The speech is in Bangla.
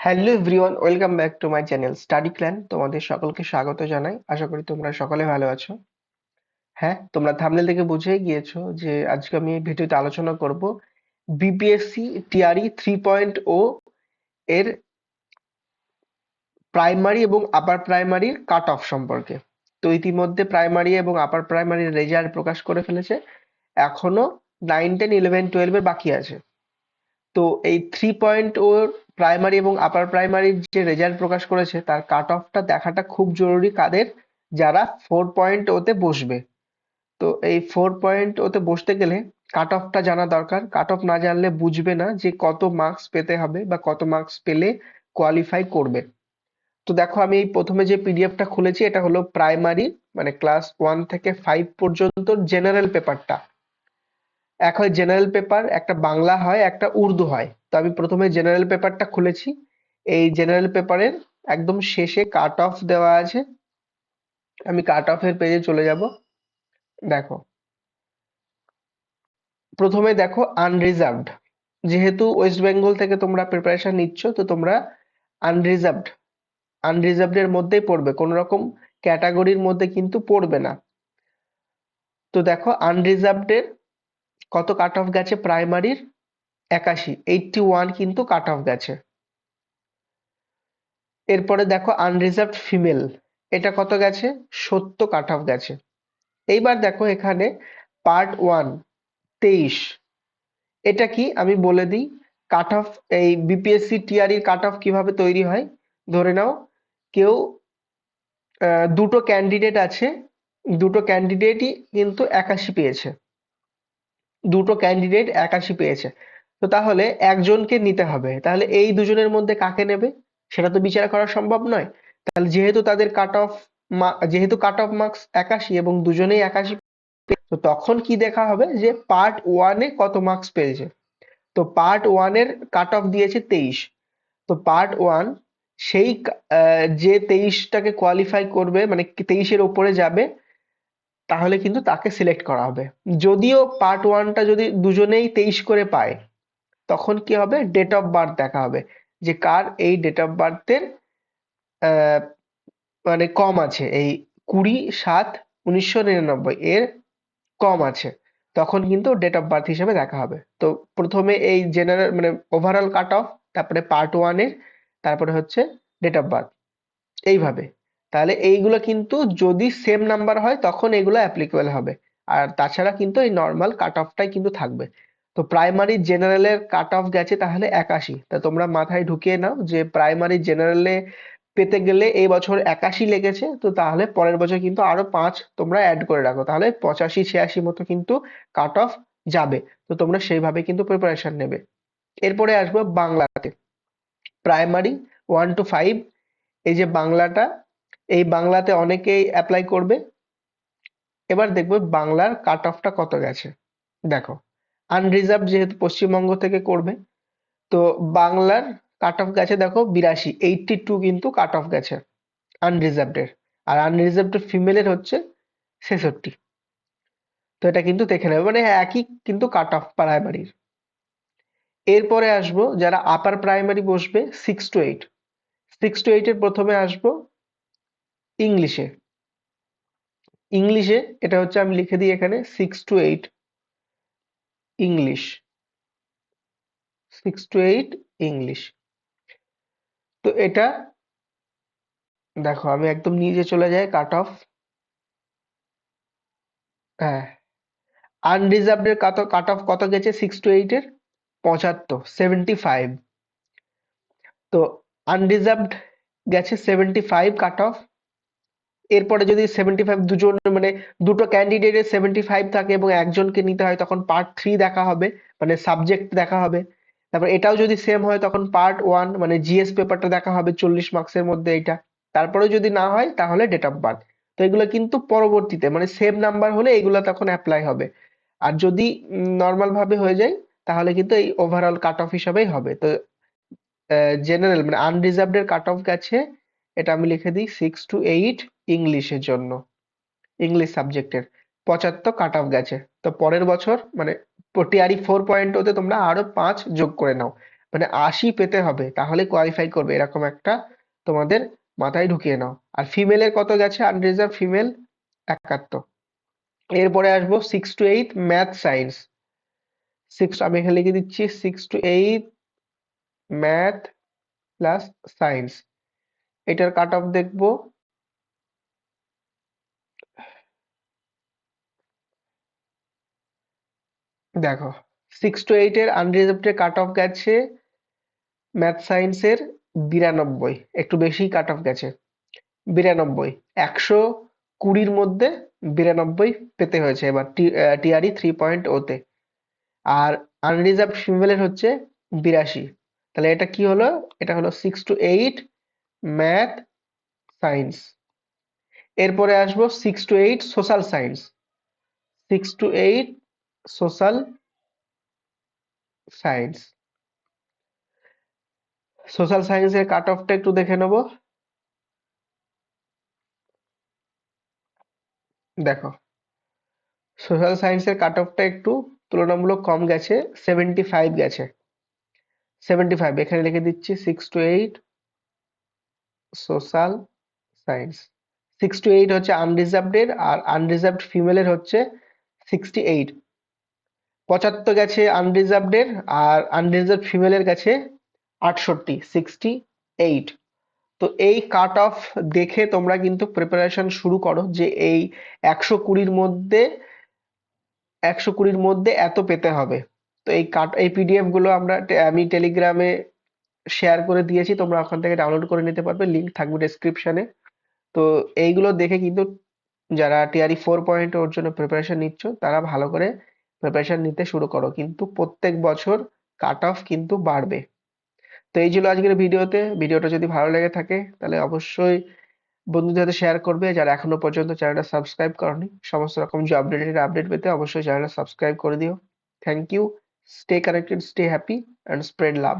Hello everyone, welcome back to my channel study clan. তোমাদের সকলকে স্বাগত জানাই। আশা করি তোমরা সকলে ভালো আছো। হ্যাঁ, তোমরা থাম্বনেল থেকে বুঝেই গিয়েছো যে আজকে আমি এই ভিডিওতে আলোচনা করব বিপিএসসি টিআরই 3.0 এর প্রাইমারি এবং আপার প্রাইমারির কাট অফ সম্পর্কে। তো ইতিমধ্যে প্রাইমারি এবং আপার প্রাইমারির রেজাল্ট প্রকাশ করে ফেলেছে। এখনো 9, 10, 11, 12 এর বাকি আছে। তো এই 3.0 প্রাইমারি এবং আপার প্রাইমারির যে রেজাল্ট প্রকাশ করেছে তার কাট অফটা দেখাটা খুব জরুরি কাদের, যারা 4.0 তে বসবে। তো এই 4.0 তে বসতে গেলে কাট অফটা জানা দরকার। কাট অফ না জানলে বুঝবে না যে কত মার্কস পেতে হবে বা কত মার্কস পেলে কোয়ালিফাই করবে। তো দেখো, আমি এই প্রথমে যে পিডিএফটা খুলেছি এটা হলো প্রাইমারি, মানে ক্লাস 1 থেকে 5 পর্যন্ত জেনারেল পেপারটা। এক হয় জেনারেল পেপার, একটা বাংলা হয়, একটা উর্দু হয়। তো আমি প্রথমে জেনারেল পেপারটা খুলেছি। এই জেনারেল পেপারের একদম শেষে কাট অফ দেওয়া আছে। আমি কাট অফের পেজে চলে যাব। দেখো, প্রথমে দেখো আনরিজার্ভড। যেহেতু ওয়েস্ট বেঙ্গল থেকে তোমরা প্রিপারেশন নিচ্ছ, তো তোমরা আনরিজার্ভড আনরিজার্ভড এর মধ্যেই পড়বে, কোনো রকম ক্যাটাগরির মধ্যে কিন্তু পড়বে না। তো দেখো আনরিজার্ভড এর কত কাট অফ গেছে প্রাইমারির, 81 কিন্তু কাট অফ গেছে। এরপরে দেখো আনরিজার্ভড ফিমেল, এটা কত গেছে, 70 কাট অফ গেছে। এইবার দেখো এখানে পার্ট 1, 23, এটা কি আমি বলে দিই। কাট অফ, এই বিপিএসসি টিআরই কাট অফ কিভাবে তৈরি হয়। ধরে নাও কেউ দুটো ক্যান্ডিডেট আছে, দুটো ক্যান্ডিডেটই কিন্তু 81 পেয়েছে, দুটো ক্যান্ডিডেট 81 পেয়েছে। তো তাহলে একজনকে নিতে হবে, তাহলে এই দুজনের মধ্যে কাকে নেবে সেটা তো বিচার করা সম্ভব নয়। তাহলে যেহেতু তাদের কাট অফ, যেহেতু কাট অফ মার্কস 81 এবং দুজনেই 81, তো তখন কি দেখা হবে যে পার্ট 1 এ কত মার্কস পেয়েছে। তো পার্ট 1 এর কাট অফ দিয়েছে 23। তো পার্ট 1 সেই যে 23টাকে কোয়ালিফাই করবে, মানে 23 এর উপরে যাবে, তাহলে কিন্তু তাকে সিলেক্ট করা হবে। যদিও পার্ট 1টা যদি দুজনেই 23 করে পায়, তখন কি হবে, ডেট অফ বার্থ দেখা হবে যে কার এই ডেট অফ বার্থের মানে কম আছে, এই 20/7/1999 এর কম আছে, তখন কিন্তু ডেট অফ বার্থ হিসেবে দেখা হবে। তো প্রথমে এই জেনারেল মানে ওভারঅল কাট অফ, তারপরে পার্ট 1 এর, তারপরে হচ্ছে ডেট অফ বার্থ, এইভাবে। তাহলে এইগুলো কিন্তু যদি সেম নাম্বার হয় তখন এগুলো অ্যাপ্লিকেবল হবে, আর তাছাড়া কিন্তু এই নর্মাল কাট অফটাই কিন্তু থাকবে। তো প্রাইমারি জেনারেলের কাট অফ গেছে তাহলে 81। তা তোমরা মাথায় ঢুকিয়ে নাও যে প্রাইমারি জেনারেলে পেতে গেলে এই বছর 81 লেগেছে, তো তাহলে পরের বছর কিন্তু আরো 5 তোমরা অ্যাড করে রাখো, তাহলে 85-86 মতো কিন্তু কাট অফ যাবে। তো তোমরা সেইভাবে কিন্তু প্রিপারেশন নেবে। এরপরে আসবো বাংলাতে। প্রাইমারি 1 to 5, এই যে বাংলাটা, এই বাংলাতে অনেকেই অ্যাপ্লাই করবে। এবার দেখবো বাংলার কাট অফটা কত গেছে। দেখো, আনরিজার্ভ যেহেতু পশ্চিমবঙ্গ থেকে করবে, তো বাংলার কাট অফ গেছে দেখো 82, 82 কিন্তু কাট অফ গেছে আনরিজার্ভড এর। আর আনরিজার্ভড ফিমেলের হচ্ছে 66। তো এটা কিন্তু দেখে নেবে, মানে একই কিন্তু কাট অফ প্রাইমারির। এরপরে আসবো যারা আপার প্রাইমারি বসবে 6 to 8। 6 to 8 এর প্রথমে আসবো ইংলিশে। ইংলিশে এটা হচ্ছে, আমি লিখে দিই এখানে 6 to 8 ইংলিশ, 6 to 8 ইংলিশ। তো এটা দেখো, আমি একদম নিচে চলে যাই কাট অফ। হ্যাঁ, আনরিজার্ভড এর কাট অফ কত গেছে 6 to 8 এর, 75, 75। তো আনরিজার্ভড গেছে 75 কাট অফ। এরপরে যদি 75 দুজন, মানে দুটো ক্যান্ডিডেটের 75 থাকে এবং একজনকে নিতে হয়, তখন পার্ট 3 দেখা হবে, মানে সাবজেক্ট দেখা হবে। তারপর এটাও যদি সেম হয় তখন পার্ট 1 মানে জিএস পেপারটা দেখা হবে 40 মার্কসের মধ্যে এইটা। তারপরেও যদি না হয় তাহলে ডেট অফ বার্থ। তো এগুলো কিন্তু পরবর্তীতে, মানে সেম নাম্বার হলে এগুলো তখন অ্যাপ্লাই হবে। আর যদি নর্মাল ভাবে হয়ে যায় তাহলে কিন্তু এই ওভারঅল কাট অফ হিসাবেই হবে। তো জেনারেল মানে আনরিজার্ভড এর কাট অফ গেছে, এটা আমি লিখে দিই 6 to 8 ইংলিশের জন্য, ইংলিশ সাবজেক্টের 75 কাট অফ গেছে। তো পরের বছর মানে টিআরই 4.0 তে তোমরা আরো 5 যোগ করে নাও। মানে ৮০ পেতে হবে তাহলে কোয়ালিফাই করবে, এরকম একটা তোমাদের মাথায় ঢুকিয়ে নাও। আর ফিমেলের কত গেছে আনরিজার্ভ ফিমেল? ৭১। এরপরে আসবো 6 to 8 ম্যাথ সায়েন্স। আমি এখানে লিখে দিচ্ছি 6 to 8 ম্যাথ প্লাস সায়েন্স। এটার কাট অফ দেখবো। দেখো 6 to 8 এর আনরিজার্ভড কাট অফ গেছে ম্যাথ সায়েন্সের ৯২, একটু বেশি কাট অফ গেছে ৯২। ১২০-র মধ্যে ৯২ পেতে হয়েছে এবার টিআরই 3.0 তে। আর আনরিজার্ভড ফিমেলের হচ্ছে ৮২। তাহলে এটা কি হলো? এটা হলো 6 to 8 ম্যাথ সায়েন্স। এরপরে আসবো 6 to 8 social science. 6 to 8 social science. Social সায়েন্সের কাট অফটা একটু দেখে নেব। দেখো সোশ্যাল সায়েন্সের কাট অফটা একটু তুলনামূলক কম গেছে, 75 গেছে। 75 এখানে লিখে দিচ্ছি 6 to 8 সোশ্যাল সায়েন্স। 6 to 8 হচ্ছে আনরিজার্ভড এর, আর আনরিজার্ভড ফিমেলের হচ্ছে 68। 75 গেছে আনরিজার্ভড এর, আর আনরিজার্ভড ফিমেলের গেছে 68, 68। তো এই কাট অফ দেখে তোমরা কিন্তু প্রিপারেশন শুরু করো যে এই ১২০-র মধ্যে এত পেতে হবে। তো এই পিডিএফ গুলো আমি টেলিগ্রামে শেয়ার করে দিয়েছি, তোমরা ওখান থেকে ডাউনলোড করে নিতে পারবে, লিংক থাকবে ডেসক্রিপশনে। তো এইগুলো দেখে কিন্তু যারা টিআরই 4.0 ওর জন্য প্রিপারেশন নিচ্ছ তারা ভালো করে প্রিপারেশন নিতে শুরু করো, কিন্তু প্রত্যেক বছর কাট অফ কিন্তু বাড়বে। তো এই ছিল আজকের ভিডিওটা যদি ভালো লেগে থাকে তাহলে অবশ্যই বন্ধুদের সাথে শেয়ার করবে। যারা এখনো পর্যন্ত চ্যানেলটা সাবস্ক্রাইব করনি, সমস্ত রকম জব রিলেটেড আপডেট পেতে অবশ্যই চ্যানেলটা সাবস্ক্রাইব করে দিও। Thank you. Stay connected, stay happy and spread love.